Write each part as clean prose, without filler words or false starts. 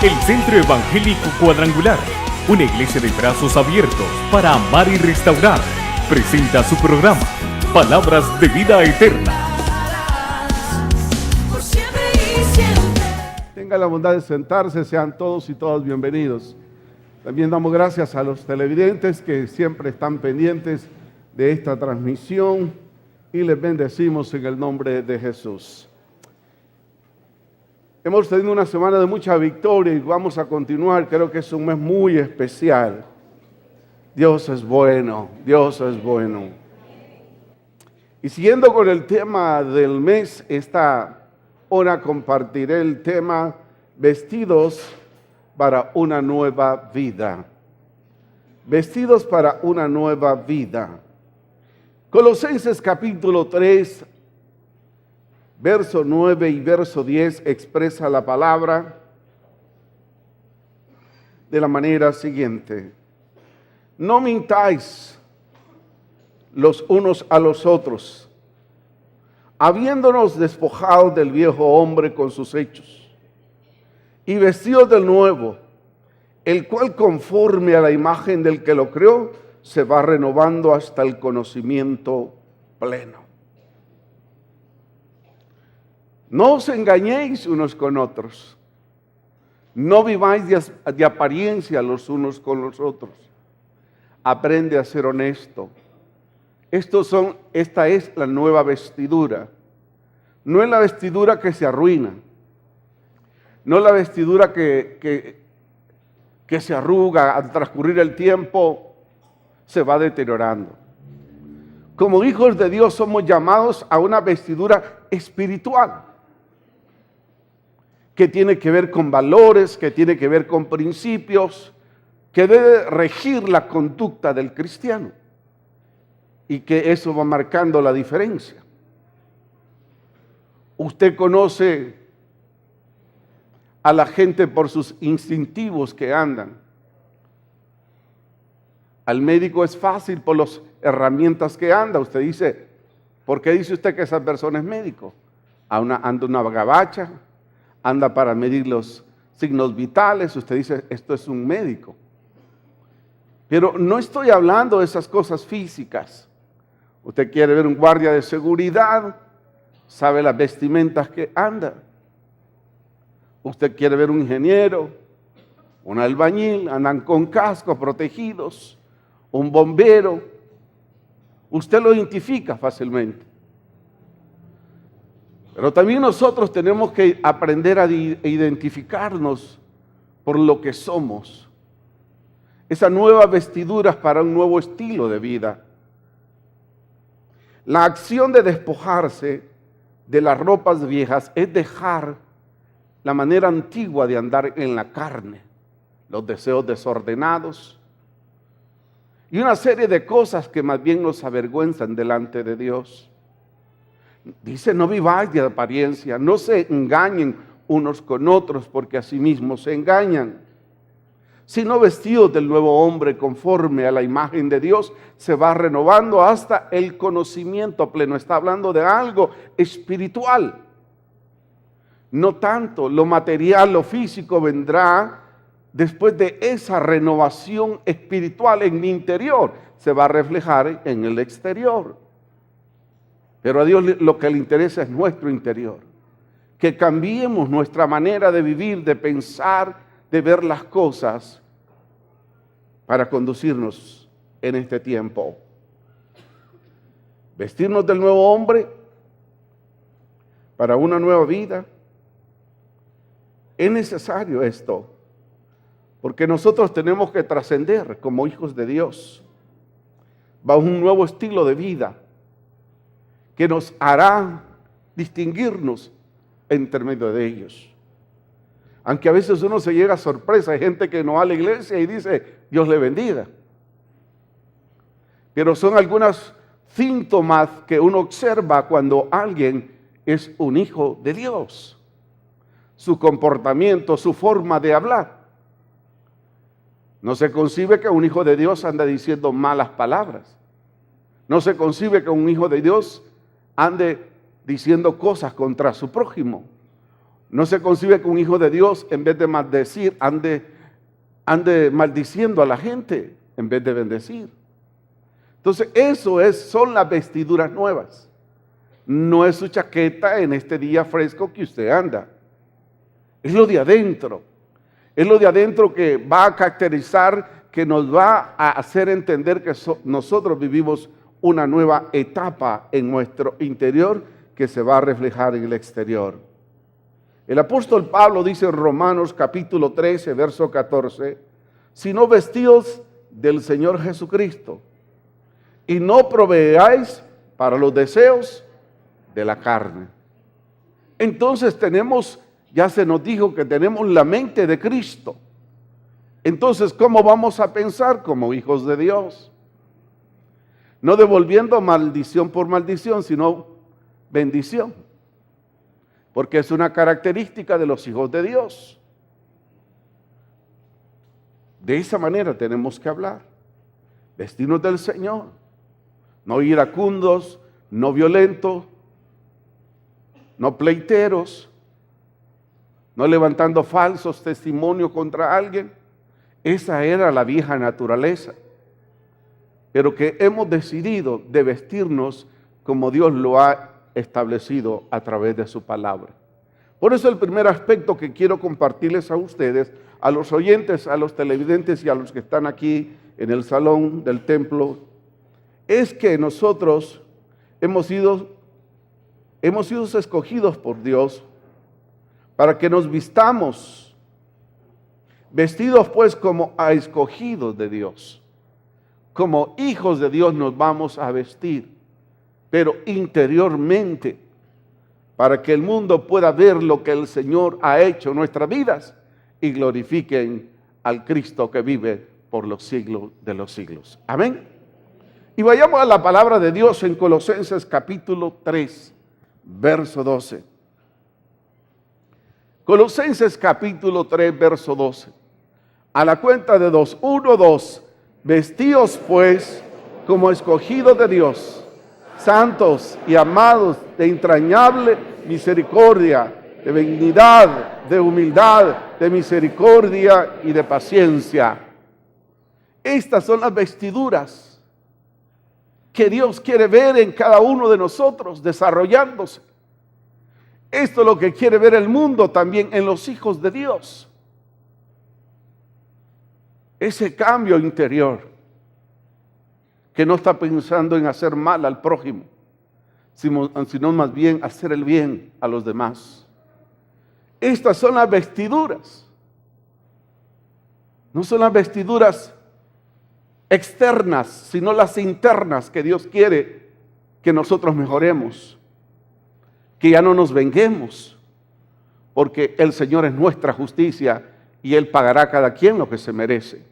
El Centro Evangélico Cuadrangular, una iglesia de brazos abiertos para amar y restaurar, presenta su programa, Palabras de Vida Eterna. Tenga la bondad de sentarse, sean todos y todas bienvenidos. También damos gracias a los televidentes que siempre están pendientes de esta transmisión y les bendecimos en el nombre de Jesús. Hemos tenido una semana de mucha victoria y vamos a continuar. Creo que es un mes muy especial. Dios es bueno, Dios es bueno. Y siguiendo con el tema del mes, esta hora compartiré el tema Vestidos para una nueva vida. Vestidos para una nueva vida. Colosenses capítulo 3, verso 9 y verso 10 expresa la palabra de la manera siguiente. No mintáis los unos a los otros, habiéndonos despojado del viejo hombre con sus hechos, y vestidos del nuevo, el cual conforme a la imagen del que lo creó, se va renovando hasta el conocimiento pleno. No os engañéis unos con otros, no viváis de apariencia los unos con los otros. Aprende a ser honesto. Esta es la nueva vestidura. No es la vestidura que se arruina, no es la vestidura que se arruga al transcurrir el tiempo, se va deteriorando. Como hijos de Dios somos llamados a una vestidura espiritual, que tiene que ver con valores, que tiene que ver con principios, que debe regir la conducta del cristiano y que eso va marcando la diferencia. Usted conoce a la gente por sus instintivos que andan. Al médico es fácil por las herramientas que anda. Usted dice, ¿por qué dice usted que esa persona es médico? Anda una gabacha, anda para medir los signos vitales. Usted dice, esto es un médico. Pero no estoy hablando de esas cosas físicas. Usted quiere ver un guardia de seguridad, sabe las vestimentas que anda. Usted quiere ver un ingeniero, un albañil, andan con cascos protegidos, un bombero. Usted lo identifica fácilmente. Pero también nosotros tenemos que aprender a identificarnos por lo que somos. Esa nueva vestidura es para un nuevo estilo de vida. La acción de despojarse de las ropas viejas es dejar la manera antigua de andar en la carne, los deseos desordenados y una serie de cosas que más bien nos avergüenzan delante de Dios. Dice, no viváis de apariencia, no se engañen unos con otros, porque asimismo se engañan, sino vestidos del nuevo hombre conforme a la imagen de Dios, se va renovando hasta el conocimiento pleno. Está hablando de algo espiritual. No tanto lo material, lo físico vendrá después de esa renovación espiritual en mi interior. Se va a reflejar en el exterior. Pero a Dios lo que le interesa es nuestro interior. Que cambiemos nuestra manera de vivir, de pensar, de ver las cosas para conducirnos en este tiempo. Vestirnos del nuevo hombre para una nueva vida. Es necesario esto, porque nosotros tenemos que trascender como hijos de Dios bajo un nuevo estilo de vida que nos hará distinguirnos entre medio de ellos. Aunque a veces uno se llega a sorpresa, hay gente que no va a la iglesia y dice, Dios le bendiga. Pero son algunos síntomas que uno observa cuando alguien es un hijo de Dios. Su comportamiento, su forma de hablar. No se concibe que un hijo de Dios ande diciendo malas palabras. No se concibe que un hijo de Dios ande diciendo cosas contra su prójimo No se concibe que un hijo de Dios, en vez de maldecir, ande maldiciendo a la gente en vez de bendecir. Entonces, son las vestiduras nuevas. No es su chaqueta en este día fresco que usted anda. Es lo de adentro. Es lo de adentro que va a caracterizar, que nos va a hacer entender que nosotros vivimos una nueva etapa en nuestro interior que se va a reflejar en el exterior. El apóstol Pablo dice en Romanos capítulo 13, verso 14, sino vestidos del Señor Jesucristo, y no proveáis para los deseos de la carne. Entonces ya se nos dijo que tenemos la mente de Cristo. Entonces, ¿cómo vamos a pensar? Como hijos de Dios. No devolviendo maldición por maldición, sino bendición. Porque es una característica de los hijos de Dios. De esa manera tenemos que hablar. Vestirnos del Señor. No iracundos, no violentos, no pleiteros, no levantando falsos testimonios contra alguien. Esa era la vieja naturaleza. Pero que hemos decidido de vestirnos como Dios lo ha establecido a través de su palabra. Por eso el primer aspecto que quiero compartirles a ustedes, a los oyentes, a los televidentes y a los que están aquí en el salón del templo, es que nosotros hemos sido escogidos por Dios para que nos vistamos, vestidos pues como a escogidos de Dios. Como hijos de Dios nos vamos a vestir, pero interiormente, para que el mundo pueda ver lo que el Señor ha hecho en nuestras vidas y glorifiquen al Cristo que vive por los siglos de los siglos. Amén. Y vayamos a la palabra de Dios en Colosenses capítulo 3, verso 12. Colosenses capítulo 3, verso 12. A la cuenta de 2, 1, 2. Vestíos pues como escogidos de Dios, santos y amados, de entrañable misericordia, de benignidad, de humildad, de misericordia y de paciencia. Estas son las vestiduras que Dios quiere ver en cada uno de nosotros desarrollándose. Esto es lo que quiere ver el mundo también en los hijos de Dios. Ese cambio interior, que no está pensando en hacer mal al prójimo, sino más bien hacer el bien a los demás. Estas son las vestiduras. No son las vestiduras externas, sino las internas que Dios quiere que nosotros mejoremos, que ya no nos venguemos, porque el Señor es nuestra justicia y Él pagará a cada quien lo que se merece.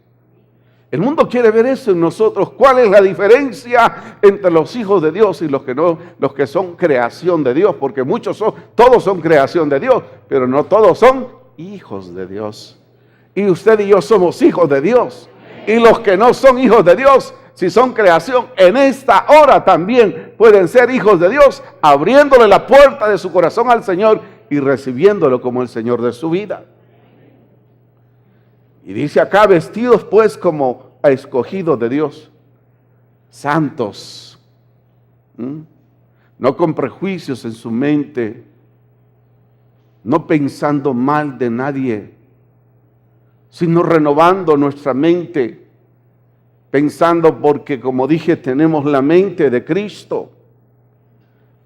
El mundo quiere ver eso en nosotros. ¿Cuál es la diferencia entre los hijos de Dios y los que no, los que son creación de Dios? Porque todos son creación de Dios, pero no todos son hijos de Dios. Y usted y yo somos hijos de Dios. Y los que no son hijos de Dios, si son creación, en esta hora también pueden ser hijos de Dios, abriéndole la puerta de su corazón al Señor y recibiéndolo como el Señor de su vida. Y dice acá, vestidos pues como a escogidos de Dios, santos, no con prejuicios en su mente, no pensando mal de nadie, sino renovando nuestra mente, pensando porque, como dije, tenemos la mente de Cristo,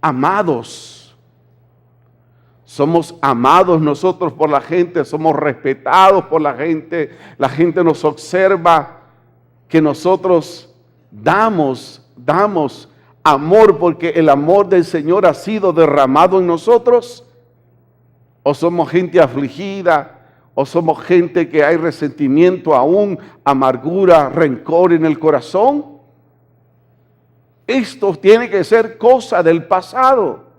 amados. Somos amados nosotros por la gente, somos respetados por la gente nos observa que nosotros damos amor porque el amor del Señor ha sido derramado en nosotros, o somos gente afligida, o somos gente que hay resentimiento aún, amargura, rencor en el corazón. Esto tiene que ser cosa del pasado.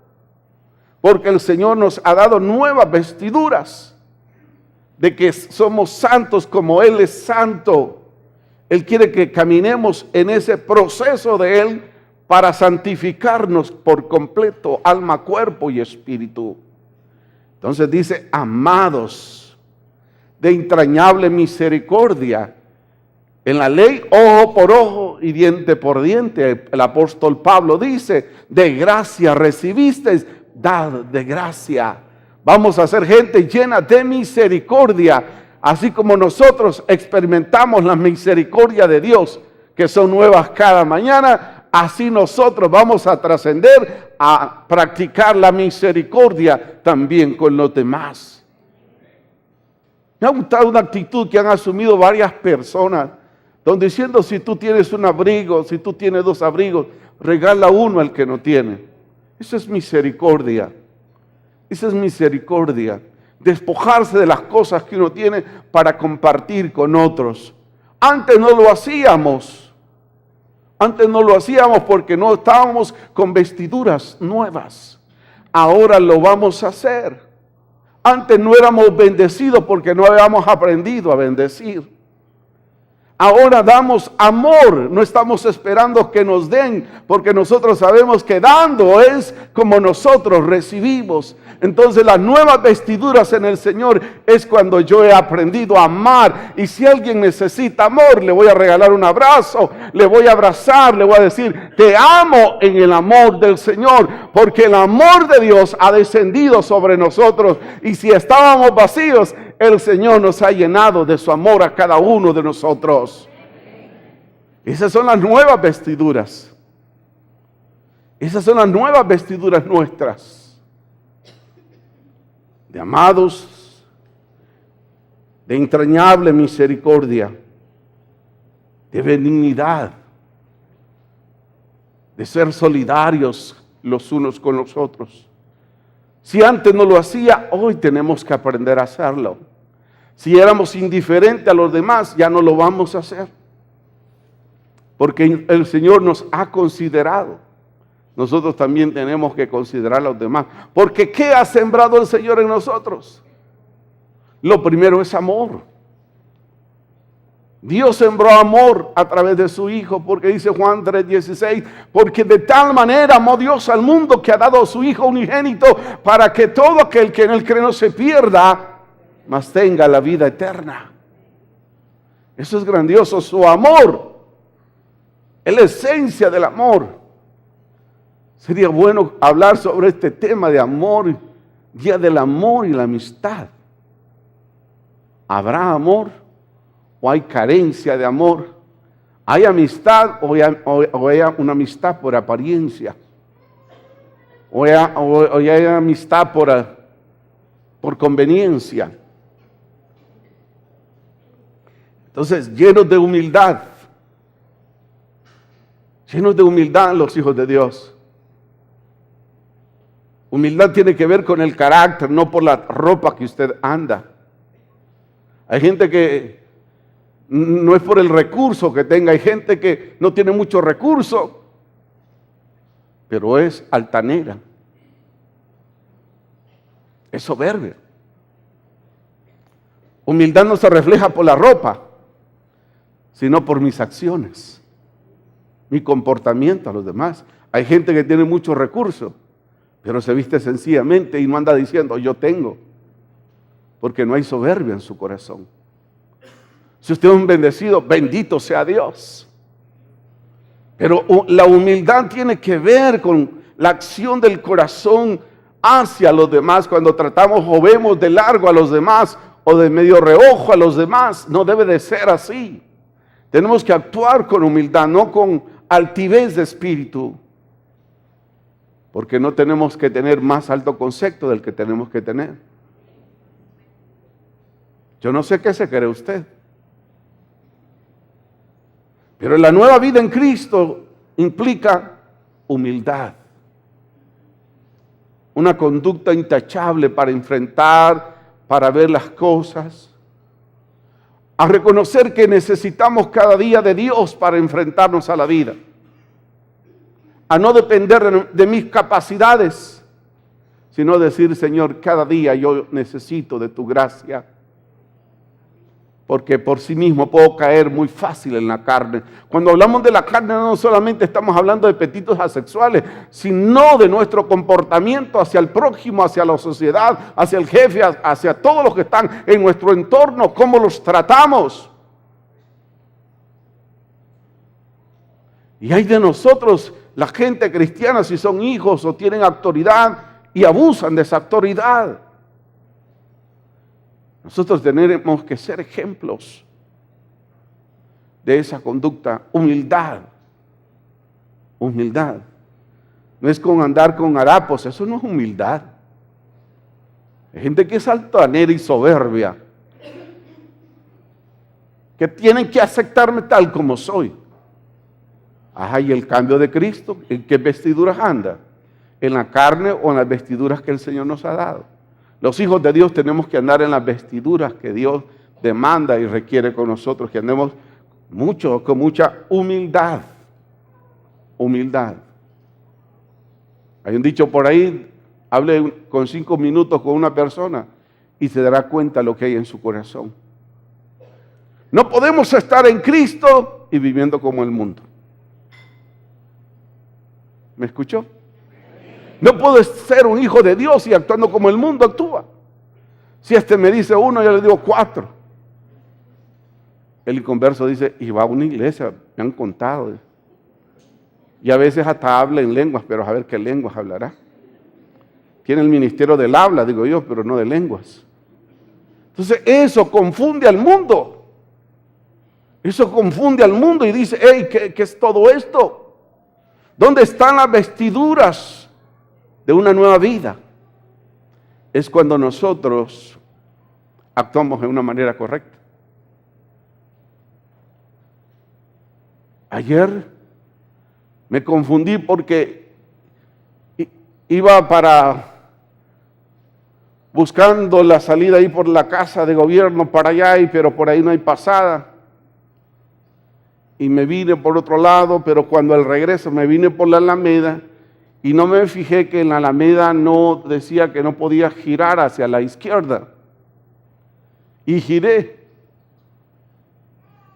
Porque el Señor nos ha dado nuevas vestiduras de que somos santos como Él es santo. Él quiere que caminemos en ese proceso de Él para santificarnos por completo, alma, cuerpo y espíritu. Entonces dice, amados, de entrañable misericordia. En la ley, ojo por ojo y diente por diente. El apóstol Pablo dice, de gracia recibisteis, dad de gracia. Vamos a ser gente llena de misericordia, así como nosotros experimentamos la misericordia de Dios, que son nuevas cada mañana, así nosotros vamos a trascender a practicar la misericordia también con los demás. Me ha gustado una actitud que han asumido varias personas, donde diciendo, si tú tienes un abrigo, si tú tienes 2 abrigos, regala uno al que no tiene. Eso es misericordia. Esa es misericordia. Despojarse de las cosas que uno tiene para compartir con otros. Antes no lo hacíamos. Antes no lo hacíamos porque no estábamos con vestiduras nuevas. Ahora lo vamos a hacer. Antes no éramos bendecidos porque no habíamos aprendido a bendecir. Ahora damos amor, no estamos esperando que nos den, porque nosotros sabemos que dando es como nosotros recibimos. Entonces las nuevas vestiduras en el Señor es cuando yo he aprendido a amar. Y si alguien necesita amor, le voy a regalar un abrazo, le voy a abrazar, le voy a decir, te amo en el amor del Señor, porque el amor de Dios ha descendido sobre nosotros. Y si estábamos vacíos, el Señor nos ha llenado de su amor a cada uno de nosotros. Esas son las nuevas vestiduras. Esas son las nuevas vestiduras nuestras. De amados, de entrañable misericordia, de benignidad, de ser solidarios los unos con los otros. Si antes no lo hacía, hoy tenemos que aprender a hacerlo. Si éramos indiferentes a los demás, ya no lo vamos a hacer. Porque el Señor nos ha considerado. Nosotros también tenemos que considerar a los demás. Porque ¿qué ha sembrado el Señor en nosotros? Lo primero es amor. Dios sembró amor a través de su Hijo, porque dice Juan 3:16, porque de tal manera amó Dios al mundo que ha dado a su Hijo unigénito, para que todo aquel que en él cree no se pierda, mas tenga la vida eterna. Eso es grandioso, su amor es la esencia del amor. Sería bueno hablar sobre este tema de amor, día del amor y la amistad. ¿Habrá amor o hay carencia de amor? ¿Hay amistad o hay una amistad por apariencia? ¿O hay amistad por conveniencia? Entonces, llenos de humildad los hijos de Dios. Humildad tiene que ver con el carácter, no por la ropa que usted anda. Hay gente que no es por el recurso que tenga, hay gente que no tiene mucho recurso, pero es altanera, es soberbia. Humildad no se refleja por la ropa, sino por mis acciones, mi comportamiento a los demás. Hay gente que tiene mucho recurso, pero se viste sencillamente y no anda diciendo yo tengo, porque no hay soberbia en su corazón. Si usted es un bendecido, bendito sea Dios. Pero la humildad tiene que ver con la acción del corazón hacia los demás. Cuando tratamos o vemos de largo a los demás o de medio reojo a los demás, no debe de ser así. Tenemos que actuar con humildad, no con altivez de espíritu. Porque no tenemos que tener más alto concepto del que tenemos que tener. Yo no sé qué se cree usted. Pero la nueva vida en Cristo implica humildad. Una conducta intachable para enfrentar, para ver las cosas. A reconocer que necesitamos cada día de Dios para enfrentarnos a la vida. A no depender de mis capacidades, sino decir, Señor, cada día yo necesito de tu gracia. porque por sí mismo puedo caer muy fácil en la carne. Cuando hablamos de la carne no solamente estamos hablando de apetitos asexuales, sino de nuestro comportamiento hacia el prójimo, hacia la sociedad, hacia el jefe, hacia todos los que están en nuestro entorno, cómo los tratamos. Y hay de nosotros, la gente cristiana, si son hijos o tienen autoridad y abusan de esa autoridad. Nosotros tenemos que ser ejemplos de esa conducta. Humildad. Humildad. No es con andar con harapos, eso no es humildad. Hay gente que es altanera y soberbia, que tienen que aceptarme tal como soy. Ajá, y el cambio de Cristo, ¿en qué vestiduras anda? ¿En la carne o en las vestiduras que el Señor nos ha dado? Los hijos de Dios tenemos que andar en las vestiduras que Dios demanda y requiere con nosotros, que andemos con mucha humildad. Humildad. Hay un dicho por ahí, hable con 5 minutos con una persona y se dará cuenta lo que hay en su corazón. No podemos estar en Cristo y viviendo como el mundo. ¿Me escuchó? No puedo ser un hijo de Dios y actuando como el mundo actúa. Si este me dice 1, yo le digo 4. El inconverso dice, y va a una iglesia, me han contado. Y a veces hasta habla en lenguas, pero a ver qué lenguas hablará. Tiene el ministerio del habla, digo yo, pero no de lenguas. Entonces eso confunde al mundo. Eso confunde al mundo y dice, hey, ¿qué es todo esto? ¿Dónde están las vestiduras de una nueva vida? Es cuando nosotros actuamos de una manera correcta. Ayer me confundí porque iba buscando la salida ahí por la casa de gobierno para allá, pero por ahí no hay pasada. Y me vine por otro lado, pero cuando al regreso me vine por la Alameda, y no me fijé que en la Alameda no decía que no podía girar hacia la izquierda. Y giré.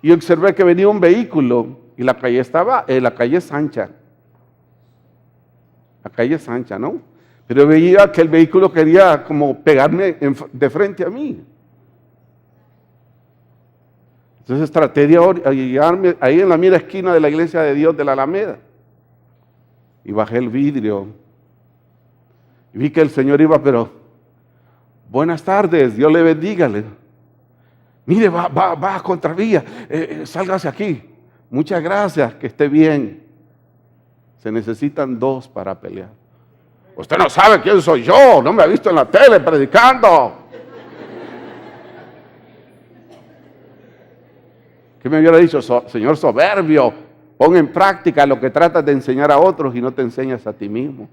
Y observé que venía un vehículo y la calle es ancha. La calle es ancha, ¿no? Pero veía que el vehículo quería como pegarme de frente a mí. Entonces traté de llegarme ahí en la mera esquina de la iglesia de Dios de la Alameda. Y bajé el vidrio. Y vi que el Señor iba, pero buenas tardes, Dios le bendiga. Mire, va a contravía, sálgase aquí. Muchas gracias, que esté bien. Se necesitan 2 para pelear. Usted no sabe quién soy yo, no me ha visto en la tele predicando. ¿Qué me hubiera dicho? Señor soberbio, pon en práctica lo que tratas de enseñar a otros y no te enseñas a ti mismo.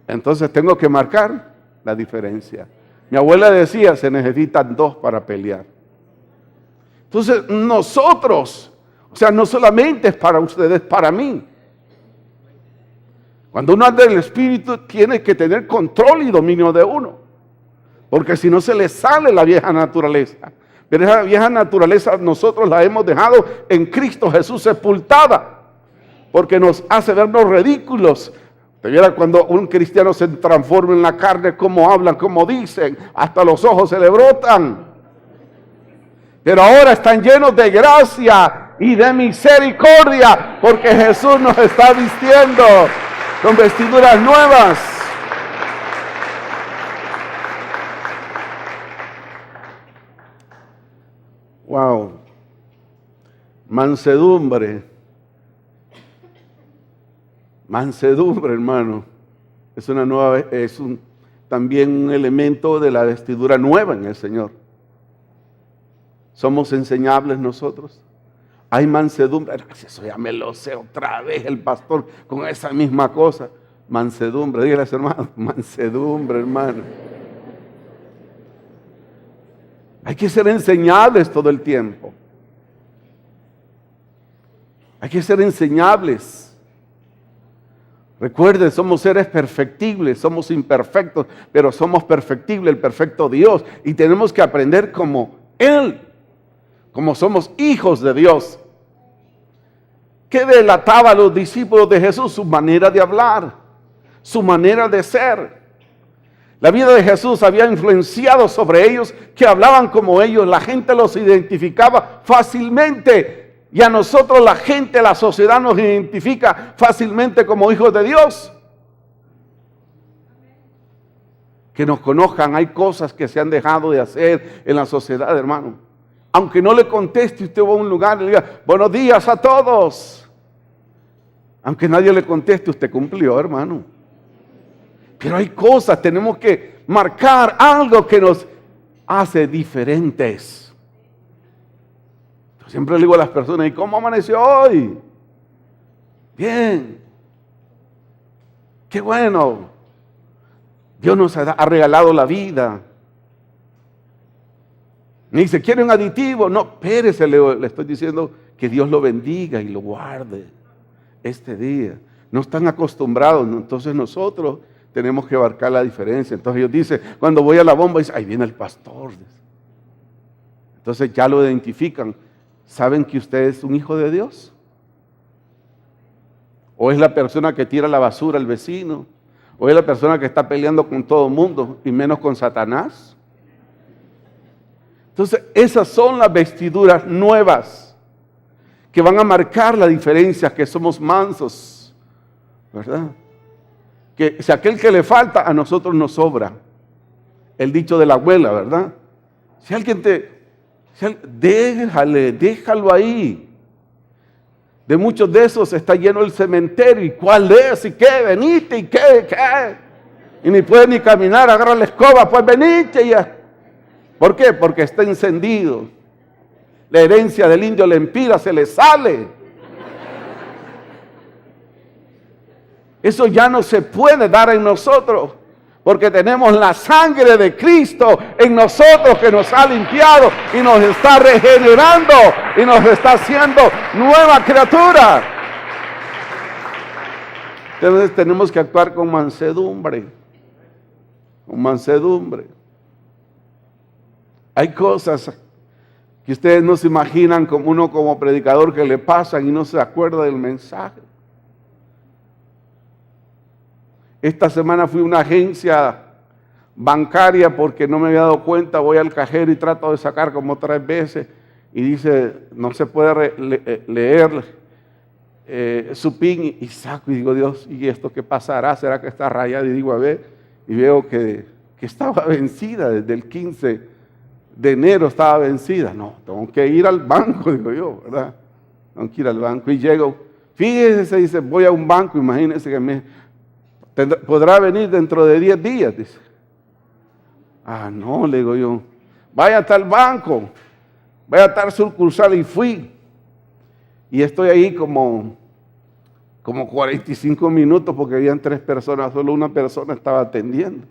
Entonces tengo que marcar la diferencia. Mi abuela decía, se necesitan 2 para pelear. Entonces nosotros, o sea, no solamente es para ustedes, es para mí. Cuando uno anda en el Espíritu, tiene que tener control y dominio de uno. Porque si no se le sale la vieja naturaleza. Pero esa vieja naturaleza nosotros la hemos dejado en Cristo Jesús sepultada. Porque nos hace vernos ridículos. Te viera cuando un cristiano se transforma en la carne, cómo hablan, cómo dicen, hasta los ojos se le brotan. Pero ahora están llenos de gracia y de misericordia, porque Jesús nos está vistiendo con vestiduras nuevas. Wow. Mansedumbre. Mansedumbre, hermano. Es una nueva, también un elemento de la vestidura nueva en el Señor. Somos enseñables nosotros. Hay mansedumbre. Eso ya me lo sé otra vez el pastor con esa misma cosa. Mansedumbre. Dígale a su hermano, mansedumbre, hermano. Hay que ser enseñables todo el tiempo. Hay que ser enseñables. Recuerden, somos seres perfectibles, somos imperfectos, pero somos perfectibles, el perfecto Dios. Y tenemos que aprender como Él. como somos hijos de Dios. ¿Qué delataba a los discípulos de Jesús? Su manera de hablar, su manera de ser. La vida de Jesús había influenciado sobre ellos, que hablaban como ellos. La gente los identificaba fácilmente. Y a nosotros la gente, la sociedad nos identifica fácilmente como hijos de Dios. Que nos conozcan, hay cosas que se han dejado de hacer en la sociedad, hermano. Aunque no le conteste, usted va a un lugar y le diga, buenos días a todos. Aunque nadie le conteste, usted cumplió, hermano. Pero hay cosas, tenemos que marcar algo que nos hace diferentes. Yo siempre le digo a las personas, ¿y cómo amaneció hoy? Bien. Qué bueno. Dios nos ha regalado la vida. Me dice, ¿quiere un aditivo? No, espérese, le estoy diciendo que Dios lo bendiga y lo guarde este día. No están acostumbrados, ¿no? Entonces nosotros tenemos que abarcar la diferencia. Entonces ellos dicen, cuando voy a la bomba, dice, ahí viene el pastor. Entonces ya lo identifican. ¿Saben que usted es un hijo de Dios? ¿O es la persona que tira la basura al vecino? ¿O es la persona que está peleando con todo el mundo y menos con Satanás? Entonces esas son las vestiduras nuevas que van a marcar la diferencia, que somos mansos, ¿verdad? Que si aquel que le falta, a nosotros nos sobra. El dicho de la abuela, ¿verdad? Si alguien déjalo ahí. De muchos de esos está lleno el cementerio. ¿Y cuál es? ¿Y qué? Venite, ¿y qué? Y ni puede ni caminar, agarra la escoba, pues venite ya. ¿Por qué? Porque está encendido. La herencia del indio Lempira se le sale. Eso ya no se puede dar en nosotros, porque tenemos la sangre de Cristo en nosotros que nos ha limpiado y nos está regenerando y nos está haciendo nueva criatura. Entonces tenemos que actuar con mansedumbre, con mansedumbre. Hay cosas que ustedes no se imaginan como uno como predicador que le pasan y no se acuerda del mensaje. Esta semana fui a una agencia bancaria porque no me había dado cuenta, voy al cajero y trato de sacar como 3 veces y dice, no se puede leer su PIN y saco y digo, Dios, ¿y esto qué pasará? ¿Será que está rayada? Y digo, a ver, y veo que estaba vencida, desde el 15 de enero estaba vencida. No, tengo que ir al banco, digo yo, ¿verdad? Tengo que ir al banco y llego, fíjese, dice, voy a un banco, imagínense que podrá venir dentro de 10 días, dice. Ah, no, le digo yo, vaya hasta el banco, vaya a tal sucursal, y fui. Y estoy ahí como 45 minutos porque habían 3 personas, solo una persona estaba atendiendo.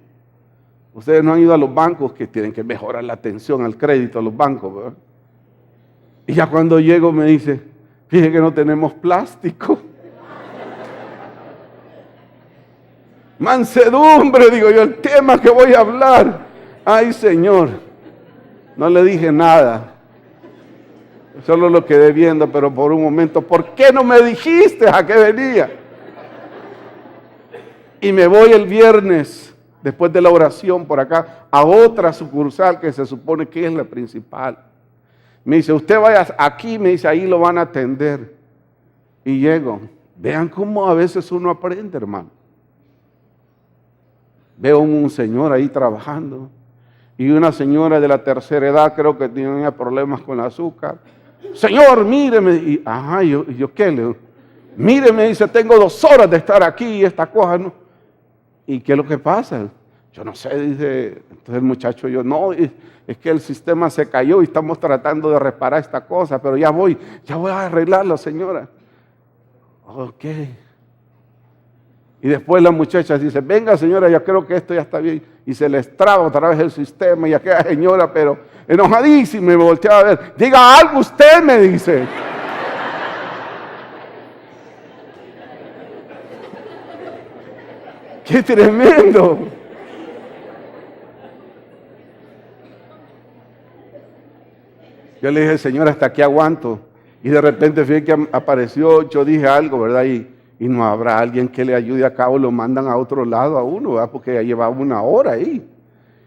Ustedes no han ido a los bancos, que tienen que mejorar la atención al crédito a los bancos, ¿verdad? Y ya cuando llego me dice, fíjese que no tenemos plástico. Mansedumbre, digo yo, el tema que voy a hablar. Ay, Señor, no le dije nada. Solo lo quedé viendo, pero por un momento, ¿por qué no me dijiste a qué venía? Y me voy el viernes, después de la oración por acá, a otra sucursal que se supone que es la principal. Me dice, usted vaya aquí, me dice, ahí lo van a atender. Y llego. Vean cómo a veces uno aprende, hermano. Veo un señor ahí trabajando y una señora de la tercera edad, creo que tenía problemas con el azúcar. Señor, míreme. Y ajá, yo ¿qué le digo? Míreme, dice, tengo 2 horas de estar aquí y esta cosa, ¿no? ¿Y qué es lo que pasa? Yo no sé, dice. Entonces el muchacho, yo, no, es que el sistema se cayó y estamos tratando de reparar esta cosa, pero ya voy a arreglarlo, señora. Ok. Y después la muchacha dice, venga señora, ya creo que esto ya está bien. Y se les traba otra vez el sistema y aquella señora, pero enojadísima, me volteaba a ver. Diga algo usted, me dice. ¡Qué tremendo! Yo le dije, Señor, hasta aquí aguanto. Y de repente fíjate que apareció, yo dije algo, ¿verdad? Y no habrá alguien que le ayude acá o lo mandan a otro lado a uno, ¿verdad? Porque ya llevaba una hora ahí.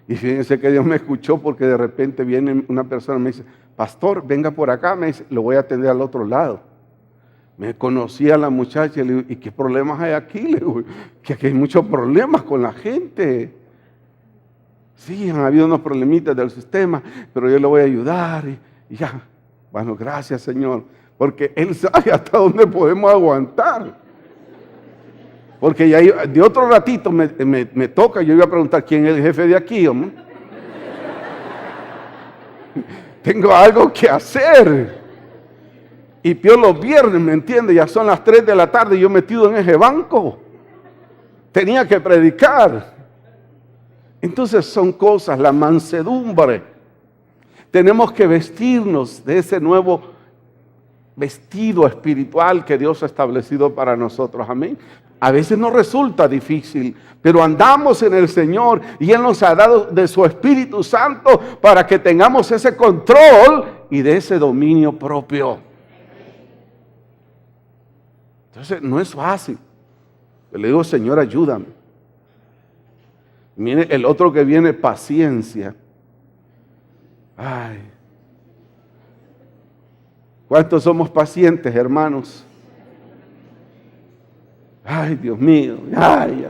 Y fíjense que Dios me escuchó porque de repente viene una persona y me dice, pastor, venga por acá, me dice, lo voy a atender al otro lado. Me conocía a la muchacha y le digo, ¿y qué problemas hay aquí? Le digo, que aquí hay muchos problemas con la gente. Sí, han habido unos problemitas del sistema, pero yo le voy a ayudar y ya. Bueno, gracias, Señor, porque Él sabe hasta dónde podemos aguantar. Porque ya de otro ratito me toca, yo iba a preguntar quién es el jefe de aquí, hombre. Tengo algo que hacer. Y peor los viernes, ¿me entiende? Ya son las 3 de la tarde y yo metido en ese banco. Tenía que predicar. Entonces son cosas, la mansedumbre. Tenemos que vestirnos de ese nuevo vestido espiritual que Dios ha establecido para nosotros. Amén. A veces nos resulta difícil, pero andamos en el Señor y Él nos ha dado de su Espíritu Santo para que tengamos ese control y de ese dominio propio. Entonces no es fácil. Yo le digo, Señor, ayúdame. Mire, el otro que viene, paciencia. Ay. ¿Cuántos somos pacientes, hermanos? Ay, Dios mío. Ay,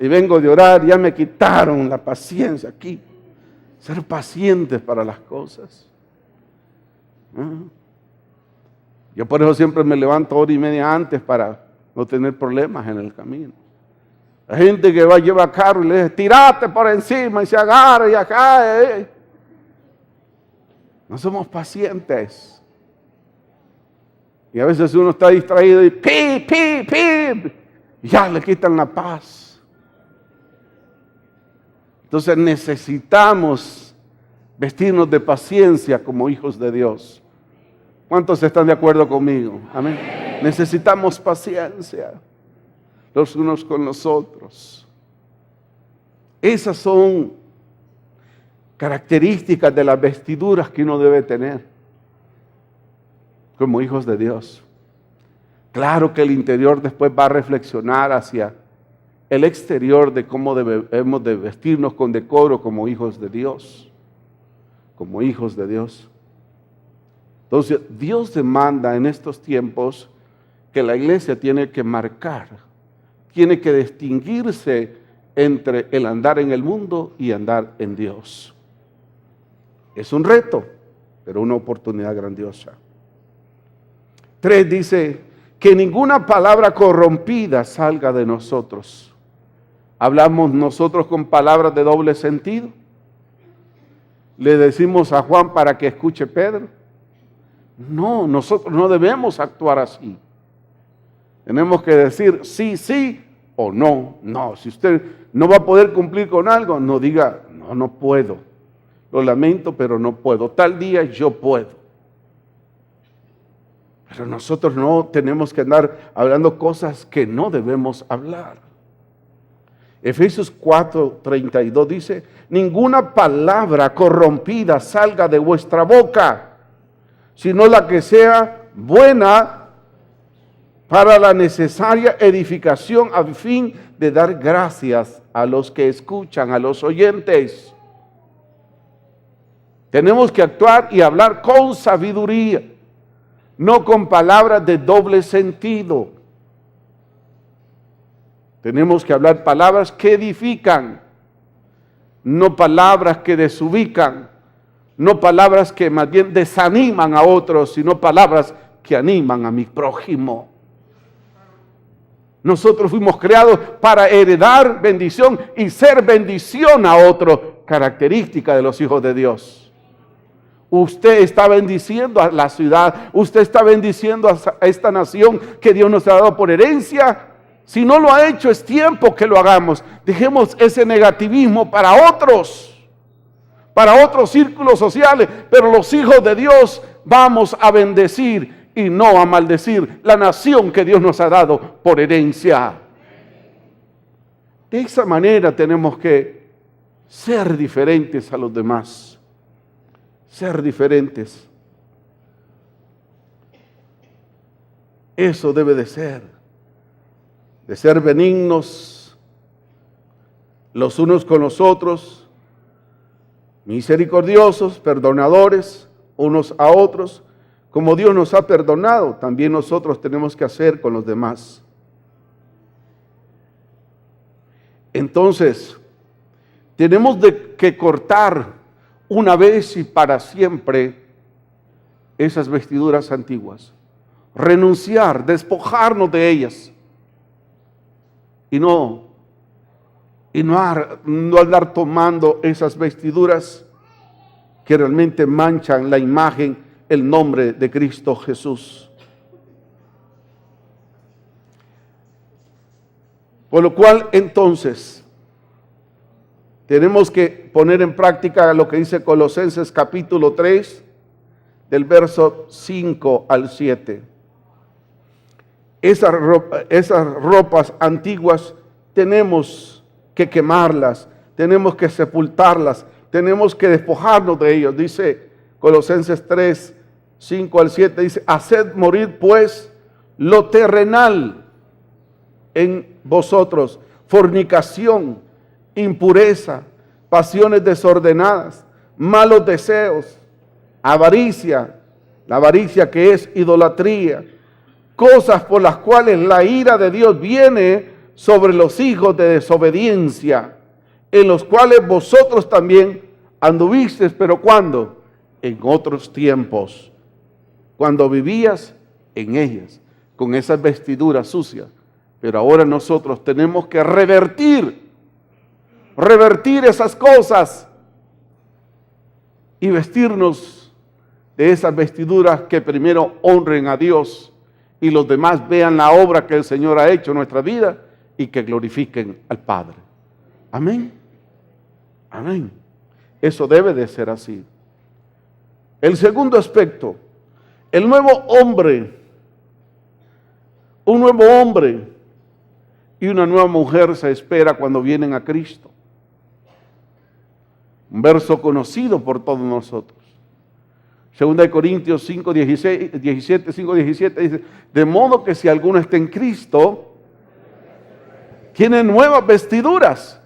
y vengo de orar, ya me quitaron la paciencia aquí. Ser pacientes para las cosas. Yo por eso siempre me levanto hora y media antes para no tener problemas en el camino. La gente que lleva carro y le dice, tírate por encima y se agarra y acá. No somos pacientes. Y a veces uno está distraído y y ya le quitan la paz. Entonces necesitamos vestirnos de paciencia como hijos de Dios. ¿Cuántos están de acuerdo conmigo? Amén. Necesitamos paciencia los unos con los otros. Esas son características de las vestiduras que uno debe tener como hijos de Dios. Claro que el interior después va a reflexionar hacia el exterior de cómo debemos de vestirnos con decoro como hijos de Dios. Como hijos de Dios. Entonces, Dios demanda en estos tiempos que la iglesia tiene que marcar, tiene que distinguirse entre el andar en el mundo y andar en Dios. Es un reto, pero una oportunidad grandiosa. 3 dice, que ninguna palabra corrompida salga de nosotros. ¿Hablamos nosotros con palabras de doble sentido? ¿Le decimos a Juan para que escuche Pedro? No, nosotros no debemos actuar así. Tenemos que decir sí, sí o no, no. Si usted no va a poder cumplir con algo, no diga, no puedo. Lo lamento, pero no puedo. Tal día yo puedo. Pero nosotros no tenemos que andar hablando cosas que no debemos hablar. Efesios 4:32 dice, ninguna palabra corrompida salga de vuestra boca, sino la que sea buena para la necesaria edificación a fin de dar gracias a los que escuchan, a los oyentes. Tenemos que actuar y hablar con sabiduría, no con palabras de doble sentido. Tenemos que hablar palabras que edifican, no palabras que desubican, no palabras que más bien desaniman a otros, sino palabras que animan a mi prójimo. Nosotros fuimos creados para heredar bendición y ser bendición a otro, característica de los hijos de Dios. Usted está bendiciendo a la ciudad, usted está bendiciendo a esta nación que Dios nos ha dado por herencia. Si no lo ha hecho, es tiempo que lo hagamos. Dejemos ese negativismo para otros círculos sociales, pero los hijos de Dios vamos a bendecir y no a maldecir la nación que Dios nos ha dado por herencia. De esa manera tenemos que ser diferentes a los demás. ser diferentes. Eso debe de ser benignos los unos con los otros, misericordiosos, perdonadores unos a otros, como Dios nos ha perdonado, también nosotros tenemos que hacer con los demás. Entonces, tenemos que cortar una vez y para siempre esas vestiduras antiguas, renunciar, despojarnos de ellas y no andar tomando esas vestiduras que realmente manchan la imagen, el nombre de Cristo Jesús. Por lo cual, entonces, tenemos que poner en práctica lo que dice Colosenses capítulo 3, del verso 5 al 7. Esas ropas antiguas tenemos que quemarlas, tenemos que sepultarlas, tenemos que despojarnos de ellos. Dice Colosenses 3, 5 al 7, dice: haced morir pues lo terrenal en vosotros, fornicación, impureza, pasiones desordenadas, malos deseos, avaricia, la avaricia que es idolatría, cosas por las cuales la ira de Dios viene sobre los hijos de desobediencia, en los cuales vosotros también anduvisteis, pero ¿cuándo? En otros tiempos, cuando vivías en ellas, con esas vestiduras sucias. Pero ahora nosotros tenemos que revertir esas cosas y vestirnos de esas vestiduras que primero honren a Dios y los demás vean la obra que el Señor ha hecho en nuestra vida y que glorifiquen al Padre. Amén. Amén. Eso debe de ser así. El segundo aspecto, el nuevo hombre, un nuevo hombre y una nueva mujer se espera cuando vienen a Cristo. Un verso conocido por todos nosotros. 2 Corintios 5, 17 dice: de modo que si alguno está en Cristo, tiene nuevas vestiduras,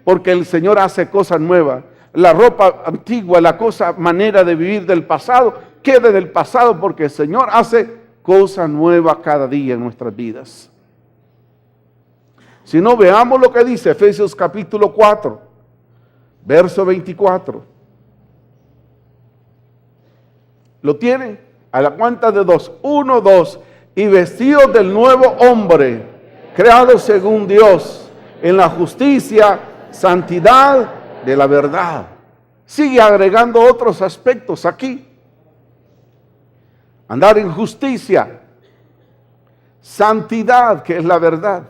porque el Señor hace cosas nuevas. La ropa antigua, la manera de vivir del pasado, quede del pasado, porque el Señor hace cosas nuevas cada día en nuestras vidas. Si no, veamos lo que dice Efesios capítulo 4, verso 24. ¿Lo tiene? A la cuenta de 2. 1, 2. Y vestidos del nuevo hombre, creado según Dios, en la justicia, santidad de la verdad. Sigue agregando otros aspectos aquí. Andar en justicia, santidad, que es la verdad.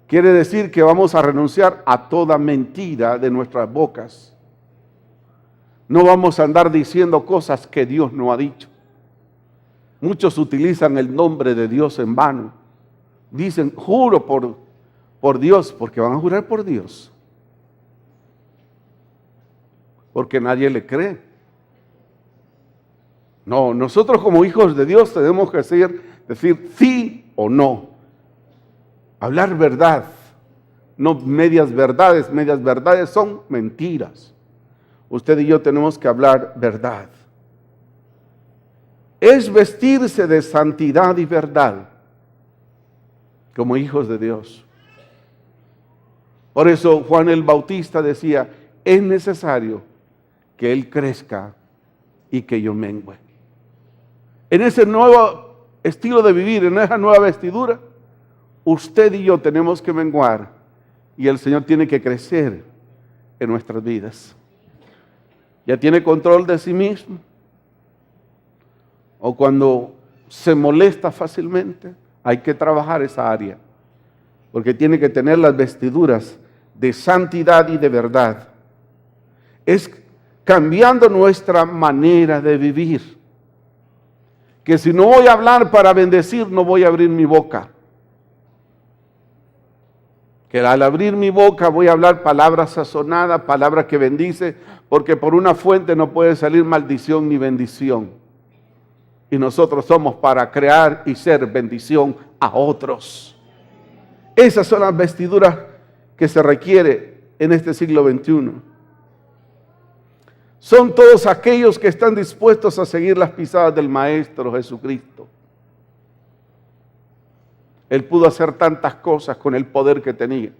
Quiere decir que vamos a renunciar a toda mentira de nuestras bocas. No vamos a andar diciendo cosas que Dios no ha dicho. Muchos utilizan el nombre de Dios en vano. Dicen, juro por Dios, porque van a jurar por Dios. Porque nadie le cree. No, nosotros como hijos de Dios tenemos que decir sí o no. Hablar verdad, no medias verdades. Medias verdades son mentiras. Usted y yo tenemos que hablar verdad. Es vestirse de santidad y verdad como hijos de Dios. Por eso Juan el Bautista decía, es necesario que Él crezca y que yo mengüe. En ese nuevo estilo de vivir, en esa nueva vestidura, usted y yo tenemos que menguar y el Señor tiene que crecer en nuestras vidas. ¿Ya tiene control de sí mismo? O cuando se molesta fácilmente, hay que trabajar esa área, porque tiene que tener las vestiduras de santidad y de verdad. Es cambiando nuestra manera de vivir. Que si no voy a hablar para bendecir, no voy a abrir mi boca. que al abrir mi boca voy a hablar palabras sazonadas, palabras que bendice, porque por una fuente no puede salir maldición ni bendición. Y nosotros somos para crear y ser bendición a otros. Esas son las vestiduras que se requiere en este siglo XXI. Son todos aquellos que están dispuestos a seguir las pisadas del Maestro Jesucristo. Él pudo hacer tantas cosas con el poder que tenía,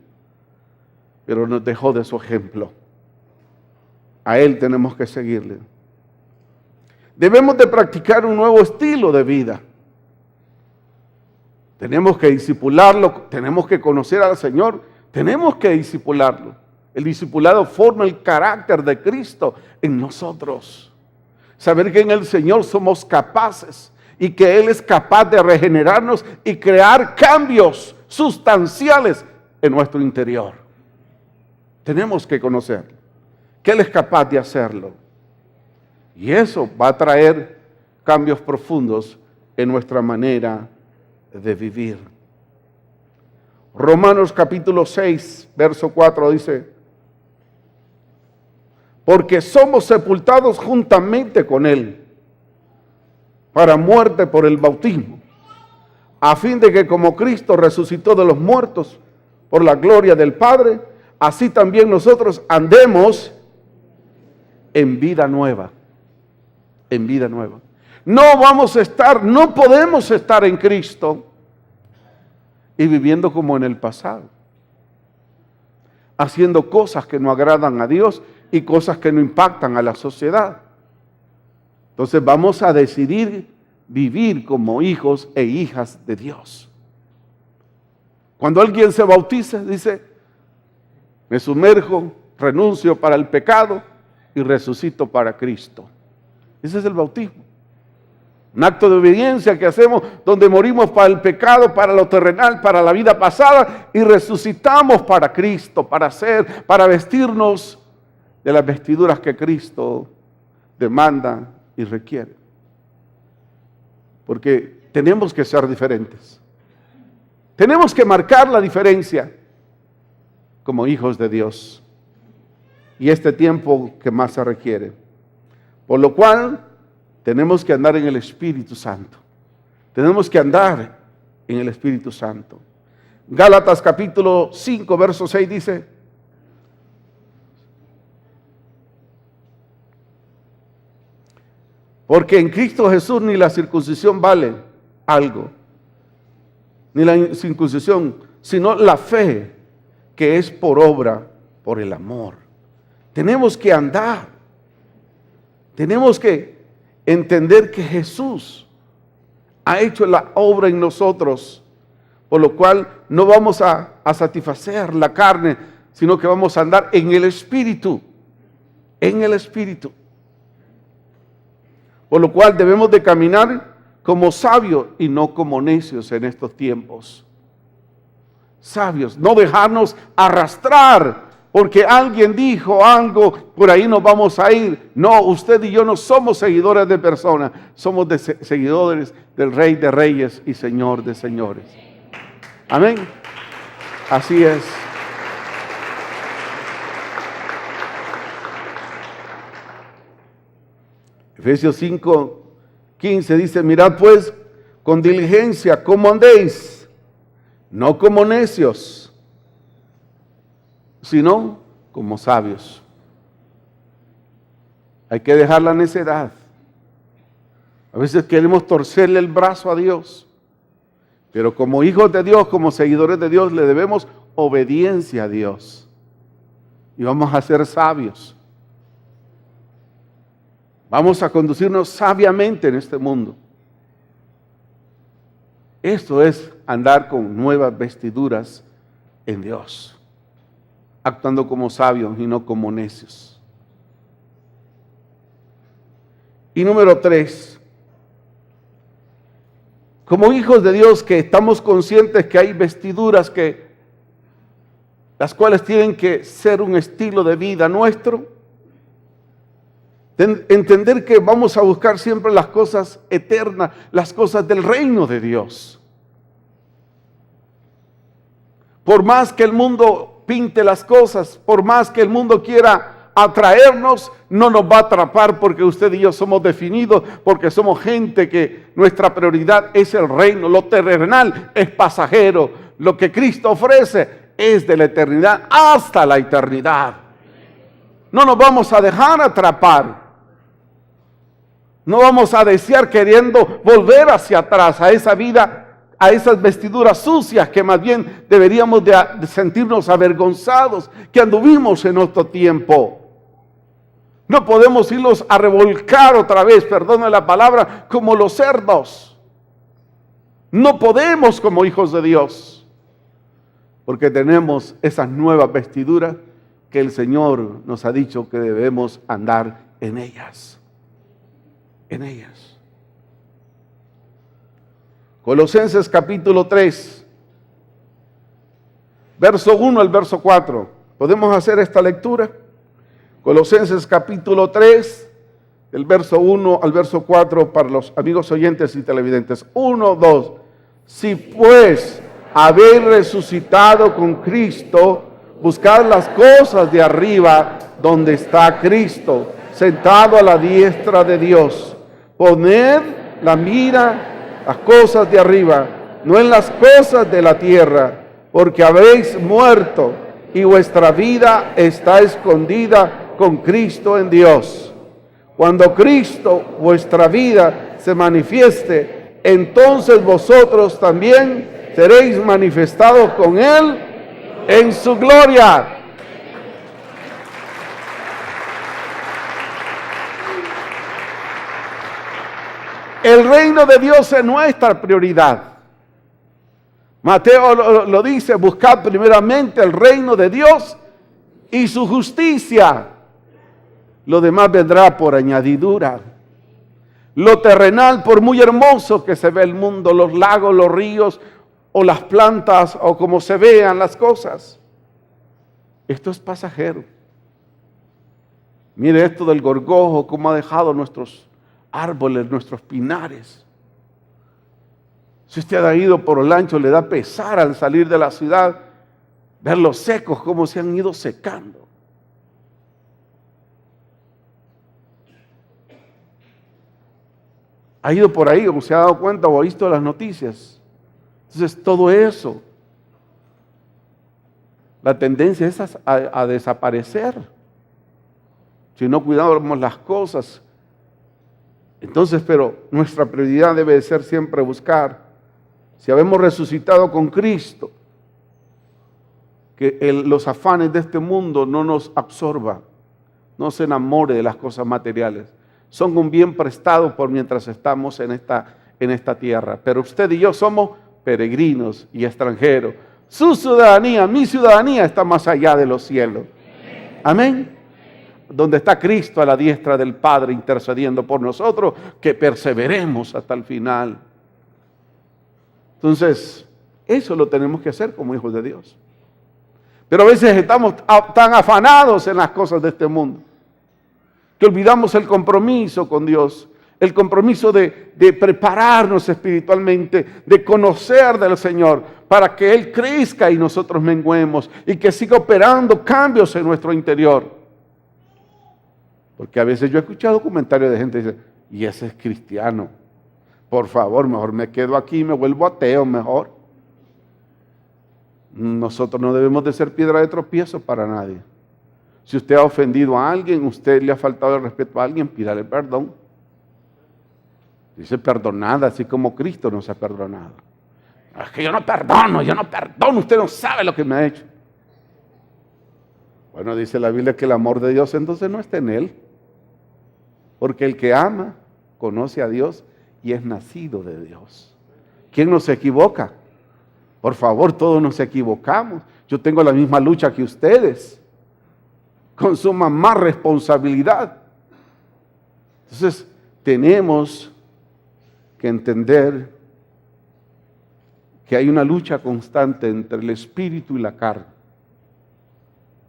pero nos dejó de su ejemplo. A Él tenemos que seguirle. Debemos de practicar un nuevo estilo de vida. Tenemos que discipularlo, tenemos que conocer al Señor, tenemos que discipularlo. El discipulado forma el carácter de Cristo en nosotros. Saber que en el Señor somos capaces y que Él es capaz de regenerarnos y crear cambios sustanciales en nuestro interior. Tenemos que conocer que Él es capaz de hacerlo. Y eso va a traer cambios profundos en nuestra manera de vivir. Romanos capítulo 6, verso 4 dice: porque somos sepultados juntamente con Él para muerte por el bautismo, a fin de que como Cristo resucitó de los muertos por la gloria del Padre, así también nosotros andemos en vida nueva. En vida nueva. No podemos estar en Cristo y viviendo como en el pasado, haciendo cosas que no agradan a Dios y cosas que no impactan a la sociedad. Entonces vamos a decidir vivir como hijos e hijas de Dios. Cuando alguien se bautiza, dice: me sumerjo, renuncio para el pecado y resucito para Cristo. Ese es el bautismo. Un acto de obediencia que hacemos donde morimos para el pecado, para lo terrenal, para la vida pasada y resucitamos para Cristo, para vestirnos de las vestiduras que Cristo demanda y requiere. Porque tenemos que ser diferentes. Tenemos que marcar la diferencia como hijos de Dios. Y este tiempo que más se requiere. Por lo cual tenemos que andar en el Espíritu Santo. Tenemos que andar en el Espíritu Santo. Gálatas capítulo 5, verso 6 dice: porque en Cristo Jesús ni la circuncisión vale algo, ni la circuncisión, sino la fe que es por obra, por el amor. Tenemos que andar. Tenemos que entender que Jesús ha hecho la obra en nosotros, por lo cual no vamos a satisfacer la carne, sino que vamos a andar en el Espíritu, en el Espíritu. Por lo cual debemos de caminar como sabios y no como necios en estos tiempos. Sabios, no dejarnos arrastrar porque alguien dijo algo, por ahí nos vamos a ir. No, usted y yo no somos seguidores de personas, somos seguidores del Rey de Reyes y Señor de Señores. Amén. Así es. Efesios 5:15 dice: mirad pues con diligencia cómo andéis, no como necios, sino como sabios. Hay que dejar la necedad. A veces queremos torcerle el brazo a Dios, pero como hijos de Dios, como seguidores de Dios, le debemos obediencia a Dios. Y vamos a ser sabios. Vamos a conducirnos sabiamente en este mundo. Esto es andar con nuevas vestiduras en Dios, actuando como sabios y no como necios. Y número 3, como hijos de Dios que estamos conscientes que hay vestiduras las cuales tienen que ser un estilo de vida nuestro. Entender que vamos a buscar siempre las cosas eternas, las cosas del reino de Dios. Por más que el mundo pinte las cosas, por más que el mundo quiera atraernos, no nos va a atrapar, porque usted y yo somos definidos, porque somos gente que nuestra prioridad es el reino. Lo terrenal es pasajero. Lo que Cristo ofrece es de la eternidad hasta la eternidad. No nos vamos a dejar atrapar. No vamos a desear queriendo volver hacia atrás a esa vida, a esas vestiduras sucias, que más bien deberíamos de sentirnos avergonzados que anduvimos en otro tiempo. No podemos irlos a revolcar otra vez, perdone la palabra, como los cerdos. No podemos como hijos de Dios, porque tenemos esas nuevas vestiduras que el Señor nos ha dicho que debemos andar en ellas. En ellas. Colosenses capítulo 3, verso 1 al verso 4. ¿Podemos hacer esta lectura? Colosenses capítulo 3, del verso 1 al verso 4, para los amigos oyentes y televidentes. 1, 2. Si pues habéis resucitado con Cristo, buscad las cosas de arriba, donde está Cristo, sentado a la diestra de Dios. Poned la mira, las cosas de arriba, no en las cosas de la tierra, porque habéis muerto y vuestra vida está escondida con Cristo en Dios. Cuando Cristo, vuestra vida, se manifieste, entonces vosotros también seréis manifestados con Él en su gloria. El reino de Dios es nuestra prioridad. Mateo lo dice: buscad primeramente el reino de Dios y su justicia. Lo demás vendrá por añadidura. Lo terrenal, por muy hermoso que se ve el mundo, los lagos, los ríos, o las plantas, o como se vean las cosas, esto es pasajero. Mire esto del gorgojo, cómo ha dejado nuestros árboles, nuestros pinares. Si usted ha ido por el ancho, le da pesar al salir de la ciudad verlos secos, cómo se han ido secando. Ha ido por ahí, o se ha dado cuenta, o ha visto las noticias. Entonces, todo eso, la tendencia es a desaparecer. Si no cuidamos las cosas. Entonces, pero nuestra prioridad debe ser siempre buscar, si habemos resucitado con Cristo, que los afanes de este mundo no nos absorban, no se enamore de las cosas materiales. Son un bien prestado por mientras estamos en esta tierra. Pero usted y yo somos peregrinos y extranjeros. Su ciudadanía, mi ciudadanía, está más allá de los cielos. Amén. Donde está Cristo a la diestra del Padre intercediendo por nosotros, que perseveremos hasta el final. Entonces, eso lo tenemos que hacer como hijos de Dios. Pero a veces estamos tan afanados en las cosas de este mundo, que olvidamos el compromiso con Dios, el compromiso de prepararnos espiritualmente, de conocer del Señor, para que Él crezca y nosotros menguemos, y que siga operando cambios en nuestro interior. Porque a veces yo he escuchado comentarios de gente que dice: y ese es cristiano, por favor, mejor me quedo aquí y me vuelvo ateo mejor. Nosotros no debemos de ser piedra de tropiezo para nadie. Si usted ha ofendido a alguien, usted le ha faltado el respeto a alguien, pídale perdón. Dice: perdonad así como Cristo nos ha perdonado. Es que yo no perdono, usted no sabe lo que me ha hecho. Bueno, dice la Biblia que el amor de Dios entonces no está en él. Porque el que ama, conoce a Dios y es nacido de Dios. ¿Quién no se equivoca? Por favor, todos nos equivocamos. Yo tengo la misma lucha que ustedes. Consuman más responsabilidad. Entonces, tenemos que entender que hay una lucha constante entre el espíritu y la carne.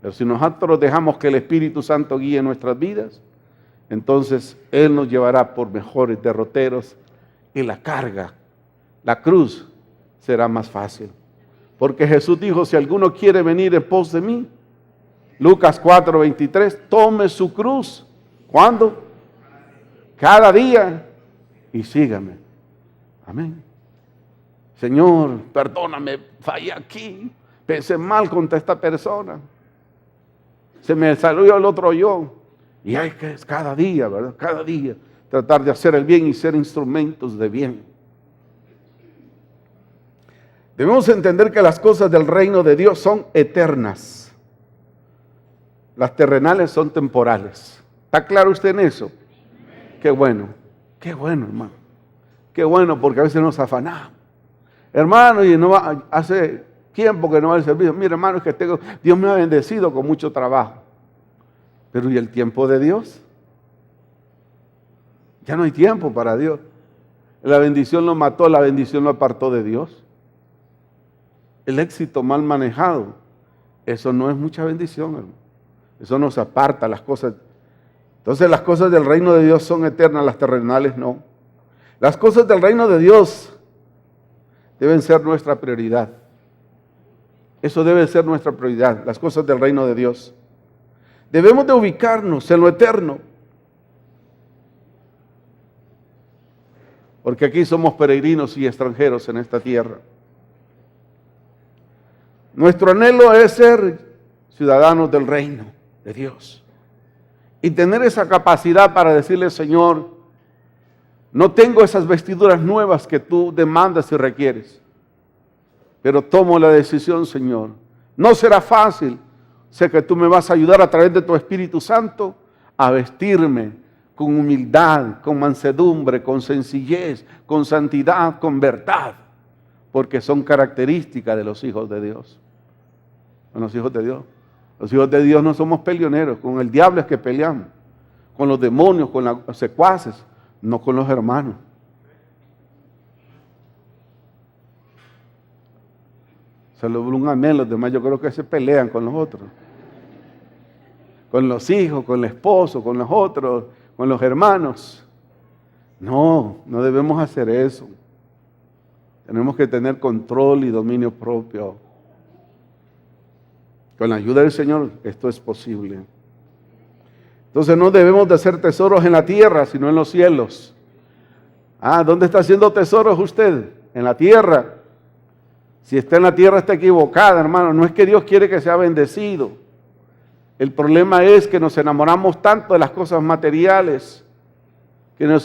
Pero si nosotros dejamos que el Espíritu Santo guíe nuestras vidas, entonces Él nos llevará por mejores derroteros y la carga, la cruz, será más fácil. Porque Jesús dijo, si alguno quiere venir en pos de mí, Lucas 4:23, tome su cruz. ¿Cuándo? Cada día y sígame. Amén. Señor, perdóname, fallé aquí, pensé mal contra esta persona. Se me salió el otro yo. Y hay que cada día, ¿verdad? Cada día tratar de hacer el bien y ser instrumentos de bien. Debemos entender que las cosas del reino de Dios son eternas. Las terrenales son temporales. ¿Está claro usted en eso? Qué bueno, hermano. Qué bueno, porque a veces nos afanamos. Hermano, y no hace tiempo que no va al servicio. Mira, hermano, es que Dios me ha bendecido con mucho trabajo. Pero ¿y el tiempo de Dios? Ya no hay tiempo para Dios. La bendición lo mató, la bendición lo apartó de Dios. El éxito mal manejado, eso no es mucha bendición, hermano. Eso nos aparta las cosas. Entonces las cosas del reino de Dios son eternas, las terrenales no. Las cosas del reino de Dios deben ser nuestra prioridad. Eso debe ser nuestra prioridad, las cosas del reino de Dios. Debemos de ubicarnos en lo eterno. Porque aquí somos peregrinos y extranjeros en esta tierra. Nuestro anhelo es ser ciudadanos del reino de Dios. Y tener esa capacidad para decirle, Señor, no tengo esas vestiduras nuevas que tú demandas y requieres. Pero tomo la decisión, Señor. No será fácil. Sé que tú me vas a ayudar a través de tu Espíritu Santo a vestirme con humildad, con mansedumbre, con sencillez, con santidad, con verdad. Porque son características de los hijos de Dios. Con los hijos de Dios. Los hijos de Dios no somos peleoneros. Con el diablo es que peleamos. Con los demonios, con los secuaces, no con los hermanos. Solo un amén, los demás yo creo que se pelean con los otros. Con los hijos, con el esposo, con los otros, con los hermanos. No, no debemos hacer eso. Tenemos que tener control y dominio propio. Con la ayuda del Señor esto es posible. Entonces no debemos de hacer tesoros en la tierra, sino en los cielos. ¿Dónde está haciendo tesoros usted? En la tierra. Si está en la tierra está equivocada, hermano. No es que Dios quiere que sea bendecido. El problema es que nos enamoramos tanto de las cosas materiales que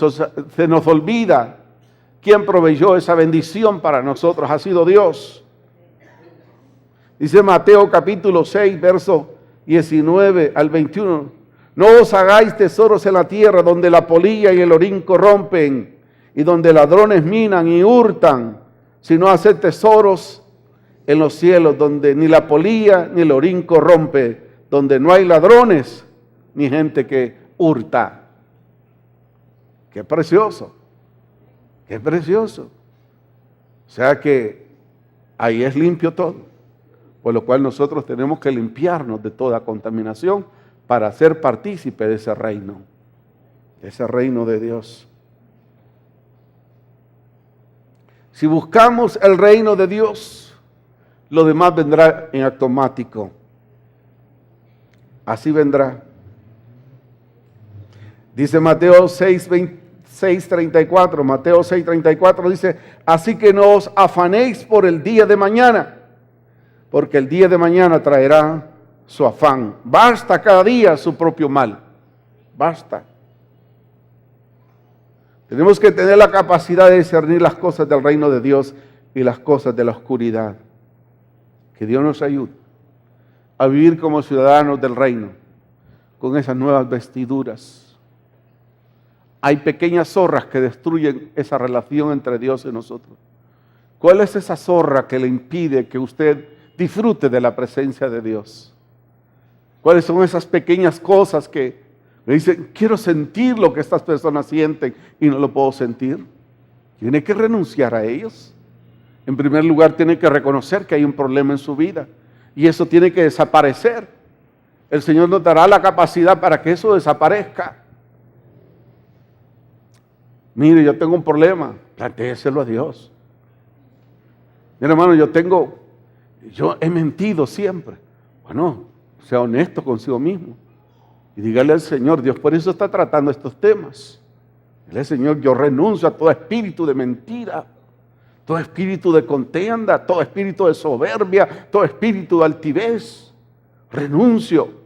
se nos olvida quién proveyó esa bendición para nosotros. Ha sido Dios. Dice Mateo capítulo 6, verso 19 al 21. No os hagáis tesoros en la tierra donde la polilla y el orín corrompen y donde ladrones minan y hurtan, sino haced tesoros en los cielos donde ni la polilla ni el orín corrompe, donde no hay ladrones ni gente que hurta. Qué precioso, qué precioso. O sea que ahí es limpio todo. Por lo cual nosotros tenemos que limpiarnos de toda contaminación para ser partícipe de ese reino de Dios. Si buscamos el reino de Dios, lo demás vendrá en automático. Así vendrá. Dice Mateo 6:34, Mateo 6:34 dice, así que no os afanéis por el día de mañana, porque el día de mañana traerá su afán. Basta cada día su propio mal. Basta. Tenemos que tener la capacidad de discernir las cosas del reino de Dios y las cosas de la oscuridad. Que Dios nos ayude a vivir como ciudadanos del reino, con esas nuevas vestiduras. Hay pequeñas zorras que destruyen esa relación entre Dios y nosotros. ¿Cuál es esa zorra que le impide que usted disfrute de la presencia de Dios? ¿Cuáles son esas pequeñas cosas que me dicen, quiero sentir lo que estas personas sienten y no lo puedo sentir? Tiene que renunciar a ellos. En primer lugar, tiene que reconocer que hay un problema en su vida y eso tiene que desaparecer. El Señor nos dará la capacidad para que eso desaparezca. Mire, yo tengo un problema, plantéeselo a Dios. Mira, hermano, yo tengo Yo he mentido siempre. Bueno, sea honesto consigo mismo. Y dígale al Señor, Dios por eso está tratando estos temas. Dile, Señor, yo renuncio a todo espíritu de mentira, todo espíritu de contienda, todo espíritu de soberbia, todo espíritu de altivez. Renuncio.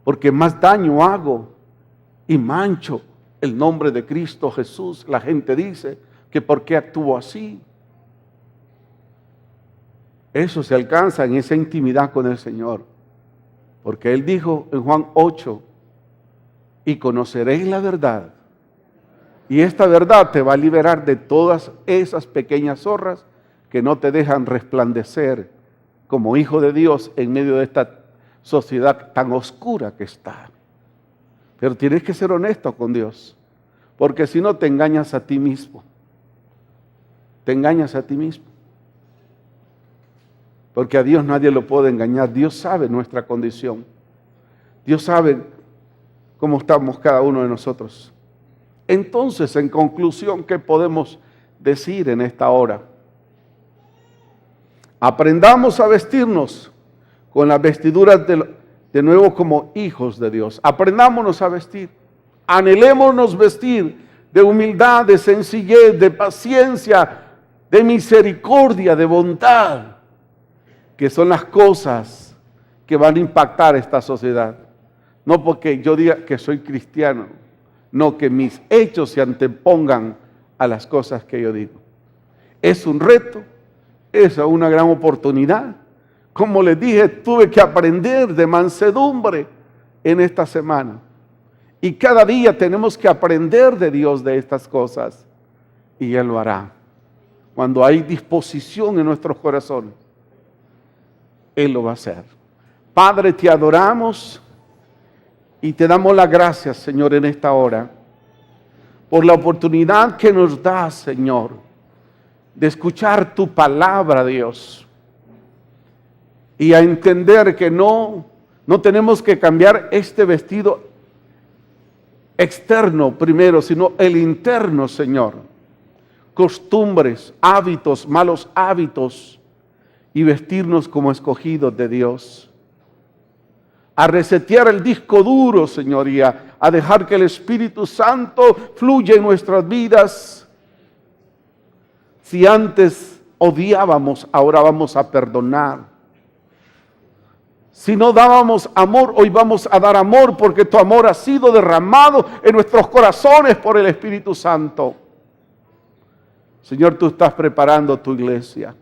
Porque más daño hago y mancho el nombre de Cristo Jesús. La gente dice que por qué actúo así. Eso se alcanza en esa intimidad con el Señor. Porque Él dijo en Juan 8, y conoceréis la verdad. Y esta verdad te va a liberar de todas esas pequeñas zorras que no te dejan resplandecer como hijo de Dios en medio de esta sociedad tan oscura que está. Pero tienes que ser honesto con Dios, porque si no te engañas a ti mismo. Te engañas a ti mismo. Porque a Dios nadie lo puede engañar. Dios sabe nuestra condición. Dios sabe cómo estamos cada uno de nosotros. Entonces, en conclusión, ¿qué podemos decir en esta hora? Aprendamos a vestirnos con las vestiduras de nuevo como hijos de Dios. Aprendámonos a vestir. Anhelémonos vestir de humildad, de sencillez, de paciencia, de misericordia, de bondad, que son las cosas que van a impactar esta sociedad. No porque yo diga que soy cristiano, no que mis hechos se antepongan a las cosas que yo digo. Es un reto, es una gran oportunidad. Como les dije, tuve que aprender de mansedumbre en esta semana. Y cada día tenemos que aprender de Dios de estas cosas. Y Él lo hará. Cuando hay disposición en nuestros corazones, Él lo va a hacer. Padre, te adoramos y te damos las gracias, Señor, en esta hora, por la oportunidad que nos das, Señor, de escuchar tu palabra, Dios, y a entender que no tenemos que cambiar este vestido externo primero, sino el interno, Señor. Costumbres, hábitos, malos hábitos, y vestirnos como escogidos de Dios. A resetear el disco duro, Señor, y a dejar que el Espíritu Santo fluya en nuestras vidas. Si antes odiábamos, ahora vamos a perdonar. Si no dábamos amor, hoy vamos a dar amor, porque tu amor ha sido derramado en nuestros corazones por el Espíritu Santo. Señor, tú estás preparando tu iglesia.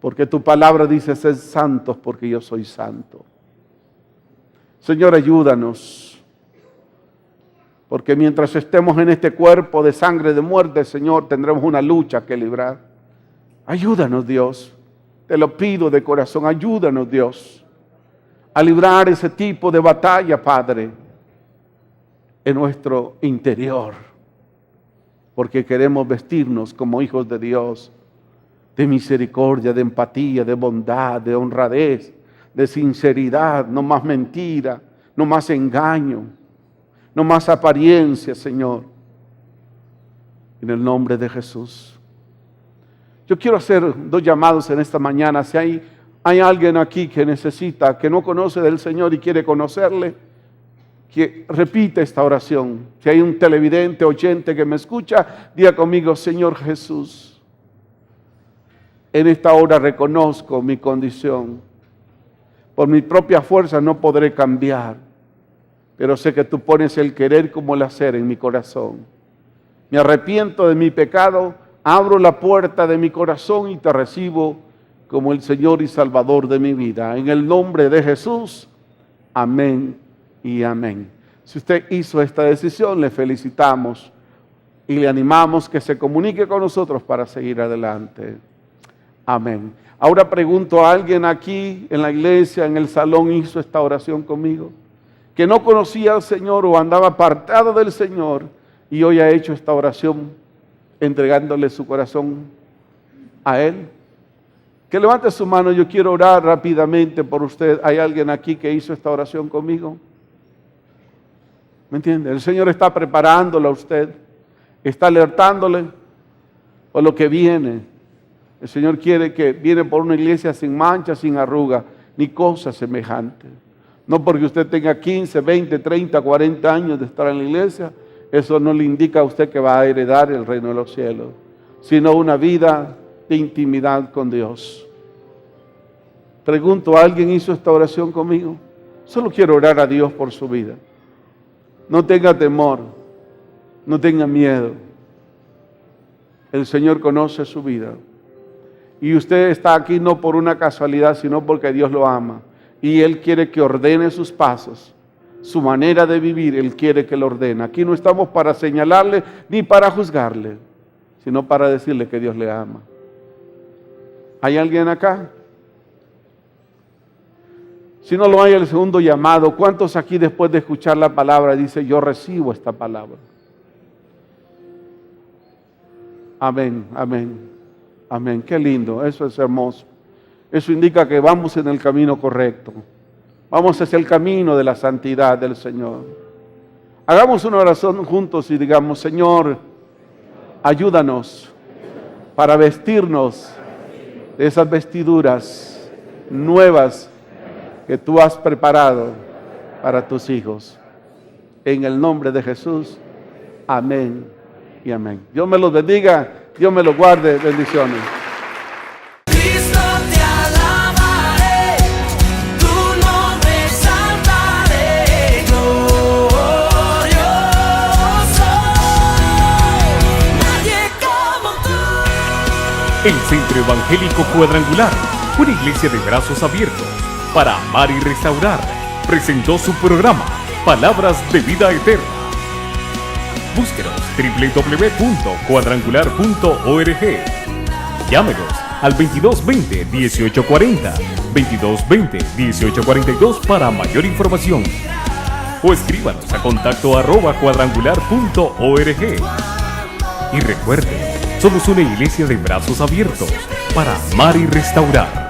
Porque tu palabra dice, sed santos porque yo soy santo. Señor, ayúdanos. Porque mientras estemos en este cuerpo de sangre de muerte, Señor, tendremos una lucha que librar. Ayúdanos, Dios. Te lo pido de corazón, ayúdanos, Dios, a librar ese tipo de batalla, Padre, en nuestro interior. Porque queremos vestirnos como hijos de Dios, de misericordia, de empatía, de bondad, de honradez, de sinceridad, no más mentira, no más engaño, no más apariencia, Señor. En el nombre de Jesús. Yo quiero hacer 2 llamados en esta mañana. Si hay alguien aquí que necesita, que no conoce del Señor y quiere conocerle, que repita esta oración. Si hay un televidente, oyente que me escucha, diga conmigo, Señor Jesús, en esta hora reconozco mi condición. Por mi propia fuerza no podré cambiar, pero sé que tú pones el querer como el hacer en mi corazón. Me arrepiento de mi pecado, abro la puerta de mi corazón y te recibo como el Señor y Salvador de mi vida. En el nombre de Jesús, amén y amén. Si usted hizo esta decisión, le felicitamos y le animamos que se comunique con nosotros para seguir adelante. Amén. Ahora pregunto, ¿a alguien aquí en la iglesia, en el salón, hizo esta oración conmigo? Que no conocía al Señor o andaba apartado del Señor y hoy ha hecho esta oración entregándole su corazón a Él. Que levante su mano, yo quiero orar rápidamente por usted. ¿Hay alguien aquí que hizo esta oración conmigo? ¿Me entiende? El Señor está preparándolo a usted, está alertándole por lo que viene. El Señor quiere que viene por una iglesia sin mancha, sin arruga, ni cosa semejante. No porque usted tenga 15, 20, 30, 40 años de estar en la iglesia, eso no le indica a usted que va a heredar el reino de los cielos, sino una vida de intimidad con Dios. Pregunto, ¿alguien hizo esta oración conmigo? Solo quiero orar a Dios por su vida. No tenga temor, no tenga miedo. El Señor conoce su vida. Y usted está aquí no por una casualidad, sino porque Dios lo ama. Y Él quiere que ordene sus pasos, su manera de vivir, Él quiere que lo ordene. Aquí no estamos para señalarle ni para juzgarle, sino para decirle que Dios le ama. ¿Hay alguien acá? Si no lo hay, el segundo llamado. ¿Cuántos aquí después de escuchar la palabra dice, yo recibo esta palabra? Amén, amén, amén. Qué lindo, eso es hermoso. Eso indica que vamos en el camino correcto. Vamos hacia el camino de la santidad del Señor. Hagamos una oración juntos y digamos, Señor, ayúdanos para vestirnos de esas vestiduras nuevas que tú has preparado para tus hijos. En el nombre de Jesús, amén y amén. Dios me los bendiga, Dios me los guarde, bendiciones. Cristo te alabaré, tu nombre exaltaré, glorioso, nadie como tú. El Centro Evangélico Cuadrangular, una iglesia de brazos abiertos para amar y restaurar, presentó su programa Palabras de Vida Eterna. Búsquenos www.cuadrangular.org. Llámenos al 2220-1840, 2220-1842 para mayor información. O escríbanos a contacto@cuadrangular.org. Y recuerde, somos una iglesia de brazos abiertos para amar y restaurar.